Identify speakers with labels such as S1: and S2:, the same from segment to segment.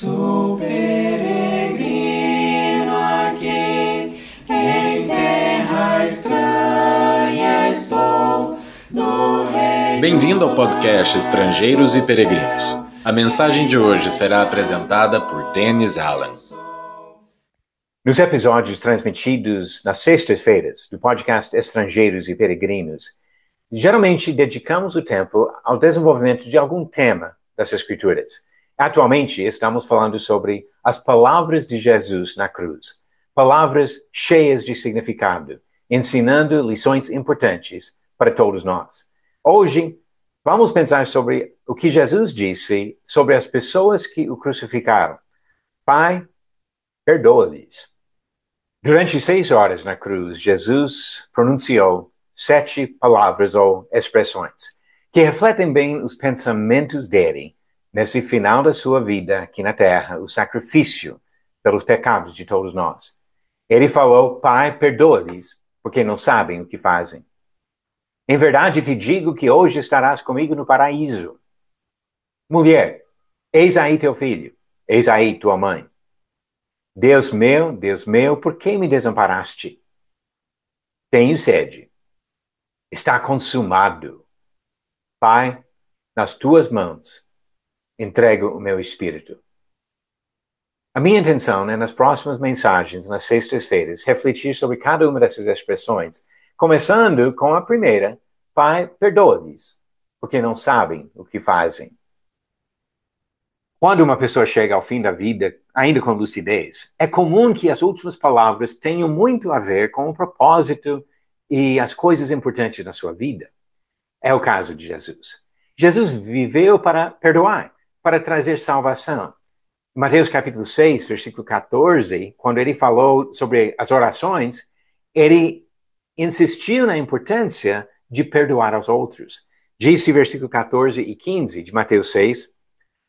S1: Sou peregrino aqui, em terra estranha estou, no reino.
S2: Bem-vindo ao podcast Estrangeiros e Peregrinos. A mensagem de hoje será apresentada por Dennis Allen.
S3: Nos episódios transmitidos nas sextas-feiras do podcast Estrangeiros e Peregrinos, geralmente dedicamos o tempo ao desenvolvimento de algum tema das Escrituras. Atualmente, estamos falando sobre as palavras de Jesus na cruz, palavras cheias de significado, ensinando lições importantes para todos nós. Hoje, vamos pensar sobre o que Jesus disse sobre as pessoas que o crucificaram. Pai, perdoa-lhes. Durante 6 horas na cruz, Jesus pronunciou 7 palavras ou expressões que refletem bem os pensamentos dele nesse final da sua vida aqui na terra, o sacrifício pelos pecados de todos nós. Ele falou, Pai, perdoa-lhes, porque não sabem o que fazem. Em verdade te digo que hoje estarás comigo no paraíso. Mulher, eis aí teu filho, eis aí tua mãe. Deus meu, por que me desamparaste? Tenho sede. Está consumado. Pai, nas tuas mãos entrego o meu espírito. A minha intenção é, nas próximas mensagens, nas sextas-feiras, refletir sobre cada uma dessas expressões, começando com a primeira, Pai, perdoa-lhes, porque não sabem o que fazem. Quando uma pessoa chega ao fim da vida, ainda com lucidez, é comum que as últimas palavras tenham muito a ver com o propósito e as coisas importantes na sua vida. É o caso de Jesus. Jesus viveu para perdoar, para trazer salvação. Mateus capítulo 6, versículo 14, quando ele falou sobre as orações, ele insistiu na importância de perdoar aos outros. Disse versículo 14 e 15 de Mateus 6,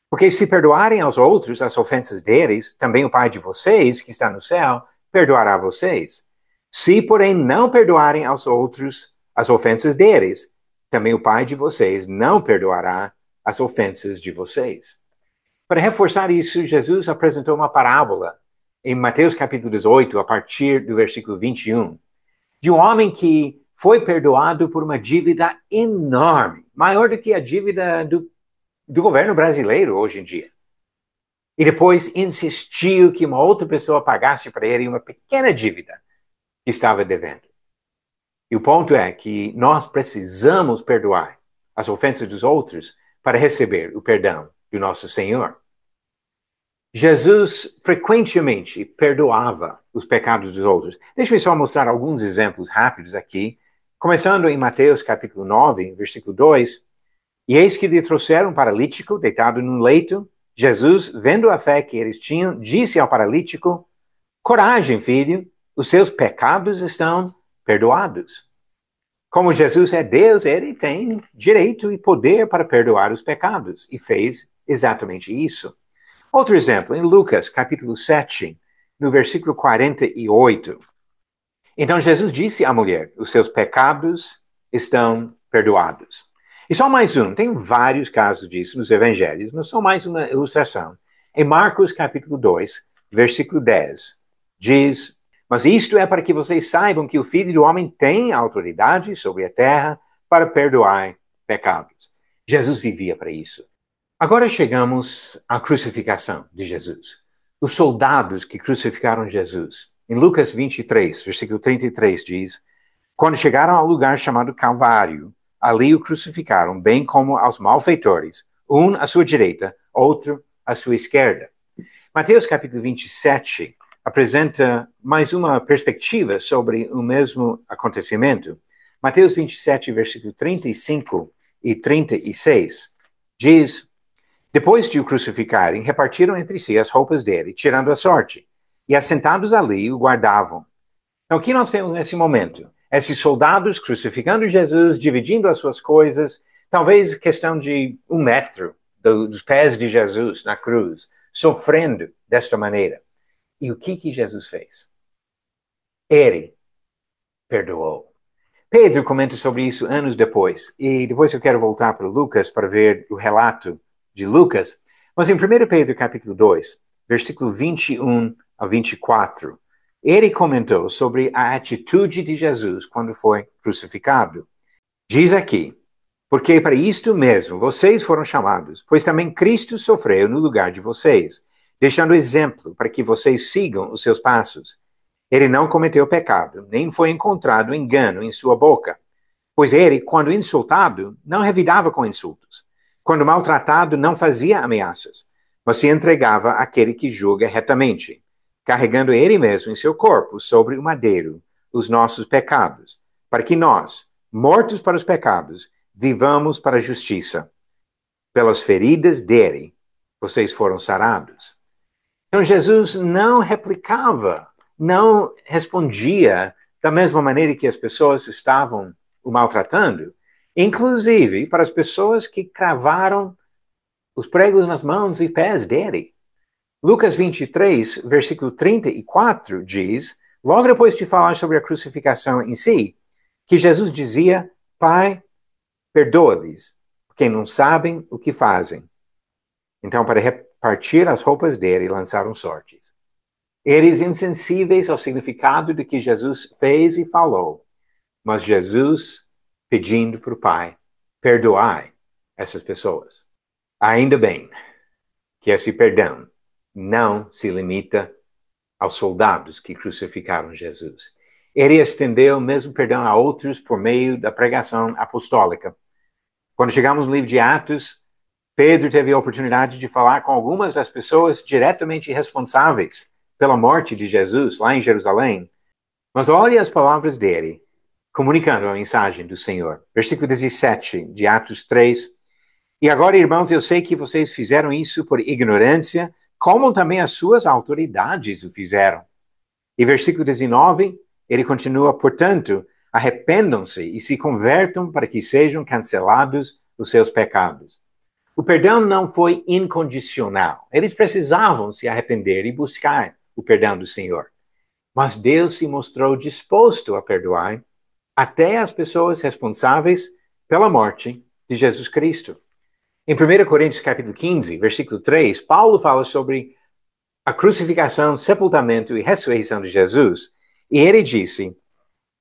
S3: porque se perdoarem aos outros as ofensas deles, também o Pai de vocês, que está no céu, perdoará vocês. Se, porém, não perdoarem aos outros as ofensas deles, também o Pai de vocês não perdoará as ofensas de vocês. Para reforçar isso, Jesus apresentou uma parábola em Mateus capítulo 18, a partir do versículo 21, de um homem que foi perdoado por uma dívida enorme, maior do que a dívida do governo brasileiro hoje em dia. E depois insistiu que uma outra pessoa pagasse para ele uma pequena dívida que estava devendo. E o ponto é que nós precisamos perdoar as ofensas dos outros para receber o perdão do nosso Senhor. Jesus frequentemente perdoava os pecados dos outros. Deixa-me só mostrar alguns exemplos rápidos aqui, começando em Mateus capítulo 9, versículo 2. E eis que lhe trouxeram um paralítico deitado num leito. Jesus, vendo a fé que eles tinham, disse ao paralítico, coragem, filho, os seus pecados estão perdoados. Como Jesus é Deus, ele tem direito e poder para perdoar os pecados, e fez exatamente isso. Outro exemplo, em Lucas, capítulo 7, no versículo 48. Então Jesus disse à mulher, os seus pecados estão perdoados. E só mais um, tem vários casos disso nos evangelhos, mas só mais uma ilustração. Em Marcos, capítulo 2, versículo 10, diz, mas isto é para que vocês saibam que o Filho do Homem tem autoridade sobre a terra para perdoar pecados. Jesus vivia para isso. Agora chegamos à crucificação de Jesus. Os soldados que crucificaram Jesus. Em Lucas 23, versículo 33 diz, quando chegaram ao lugar chamado Calvário, ali o crucificaram, bem como aos malfeitores, um à sua direita, outro à sua esquerda. Mateus capítulo 27 apresenta mais uma perspectiva sobre o mesmo acontecimento. Mateus 27, versículo 35 e 36, diz, depois de o crucificarem, repartiram entre si as roupas dele, tirando a sorte, e assentados ali o guardavam. Então, o que nós temos nesse momento? Esses soldados crucificando Jesus, dividindo as suas coisas, talvez questão de 1 metro dos pés de Jesus na cruz, sofrendo desta maneira. E o que Jesus fez? Ele perdoou. Pedro comenta sobre isso anos depois. E depois eu quero voltar para Lucas para ver o relato de Lucas. Mas em 1 Pedro capítulo 2, versículo 21 a 24, ele comentou sobre a atitude de Jesus quando foi crucificado. Diz aqui: porque para isto mesmo vocês foram chamados, pois também Cristo sofreu no lugar de vocês, deixando exemplo para que vocês sigam os seus passos. Ele não cometeu pecado, nem foi encontrado engano em sua boca. Pois ele, quando insultado, não revidava com insultos. Quando maltratado, não fazia ameaças, mas se entregava àquele que julga retamente, carregando ele mesmo em seu corpo, sobre o madeiro, os nossos pecados, para que nós, mortos para os pecados, vivamos para a justiça. Pelas feridas dele, vocês foram sarados. Então Jesus não replicava, não respondia da mesma maneira que as pessoas estavam o maltratando, inclusive para as pessoas que cravaram os pregos nas mãos e pés dele. Lucas 23, versículo 34 diz, logo depois de falar sobre a crucificação em si, que Jesus dizia: Pai, perdoa-lhes, porque não sabem o que fazem. Então, para repartir as roupas dele, lançaram sortes. Eles insensíveis ao significado do que Jesus fez e falou, mas Jesus pedindo para o Pai: perdoai essas pessoas. Ainda bem que esse perdão não se limita aos soldados que crucificaram Jesus. Ele estendeu o mesmo perdão a outros por meio da pregação apostólica. Quando chegamos no livro de Atos, Pedro teve a oportunidade de falar com algumas das pessoas diretamente responsáveis pela morte de Jesus lá em Jerusalém. Mas olhe as palavras dele, comunicando a mensagem do Senhor. Versículo 17 de Atos 3. E agora, irmãos, eu sei que vocês fizeram isso por ignorância, como também as suas autoridades o fizeram. E versículo 19, ele continua: portanto, arrependam-se e se convertam para que sejam cancelados os seus pecados. O perdão não foi incondicional. Eles precisavam se arrepender e buscar o perdão do Senhor. Mas Deus se mostrou disposto a perdoar até as pessoas responsáveis pela morte de Jesus Cristo. Em 1 Coríntios capítulo 15, versículo 3, Paulo fala sobre a crucificação, sepultamento e ressurreição de Jesus, e ele disse: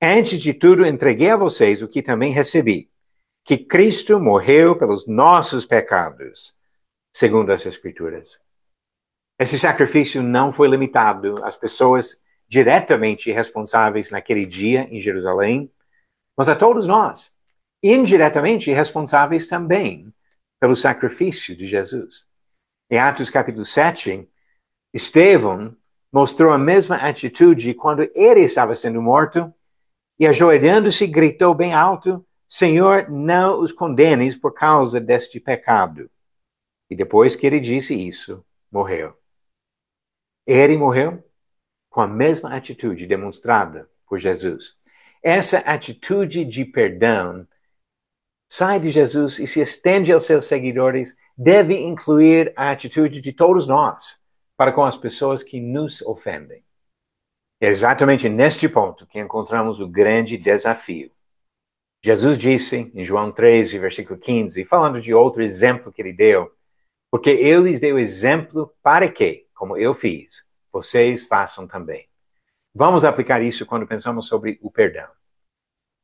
S3: antes de tudo entreguei a vocês o que também recebi, que Cristo morreu pelos nossos pecados, segundo as Escrituras. Esse sacrifício não foi limitado às pessoas diretamente responsáveis naquele dia em Jerusalém, mas a todos nós, indiretamente responsáveis também pelo sacrifício de Jesus. Em Atos capítulo 7, Estevão mostrou a mesma atitude quando ele estava sendo morto e, ajoelhando-se, gritou bem alto: Senhor, não os condenes por causa deste pecado. E depois que ele disse isso, morreu. Ele morreu com a mesma atitude demonstrada por Jesus. Essa atitude de perdão sai de Jesus e se estende aos seus seguidores, deve incluir a atitude de todos nós para com as pessoas que nos ofendem. É exatamente neste ponto que encontramos o grande desafio. Jesus disse em João 13, versículo 15, falando de outro exemplo que ele deu, porque eu lhes dei o exemplo para que, como eu fiz, vocês façam também. Vamos aplicar isso quando pensamos sobre o perdão.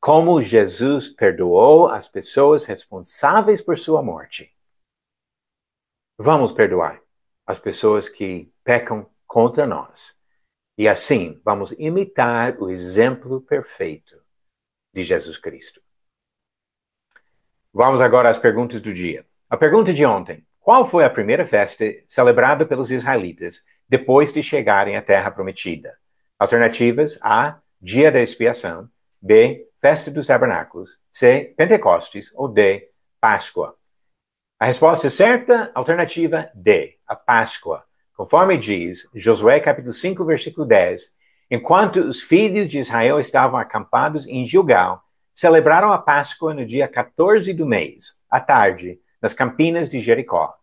S3: Como Jesus perdoou as pessoas responsáveis por sua morte. Vamos perdoar as pessoas que pecam contra nós. E assim, vamos imitar o exemplo perfeito de Jesus Cristo. Vamos agora às perguntas do dia. A pergunta de ontem: qual foi a primeira festa celebrada pelos israelitas depois de chegarem à Terra Prometida? Alternativas: A, Dia da Expiação; B, Festa dos Tabernáculos; C, Pentecostes; ou D, Páscoa. A resposta certa, alternativa D, a Páscoa. Conforme diz Josué capítulo 5, versículo 10, enquanto os filhos de Israel estavam acampados em Gilgal, celebraram a Páscoa no dia 14 do mês, à tarde, nas campinas de Jericó.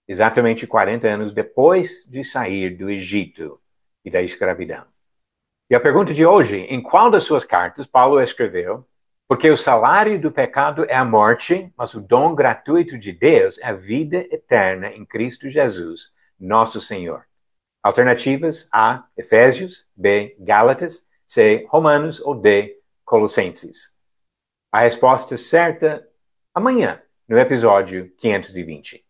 S3: Exatamente 40 anos depois de sair do Egito e da escravidão. E a pergunta de hoje: em qual das suas cartas Paulo escreveu: porque o salário do pecado é a morte, mas o dom gratuito de Deus é a vida eterna em Cristo Jesus, nosso Senhor. Alternativas: A, Efésios, B, Gálatas, C, Romanos ou D, Colossenses. A resposta certa amanhã, no episódio 520.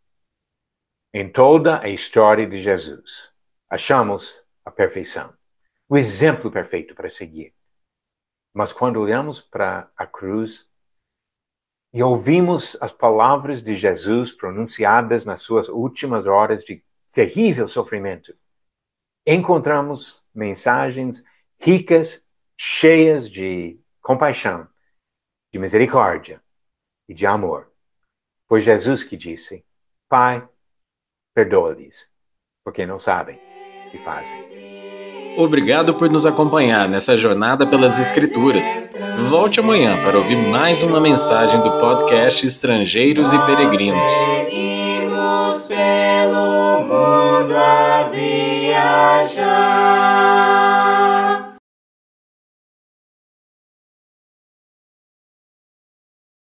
S3: Em toda a história de Jesus, achamos a perfeição, o exemplo perfeito para seguir. Mas quando olhamos para a cruz e ouvimos as palavras de Jesus pronunciadas nas suas últimas horas de terrível sofrimento, encontramos mensagens ricas, cheias de compaixão, de misericórdia e de amor. Foi Jesus que disse: Pai, perdoa-lhes, porque não sabem o que fazem.
S2: Obrigado por nos acompanhar nessa jornada pelas Escrituras. Volte amanhã para ouvir mais uma mensagem do podcast Estrangeiros e Peregrinos.
S1: Seguimos pelo mundo a viajar.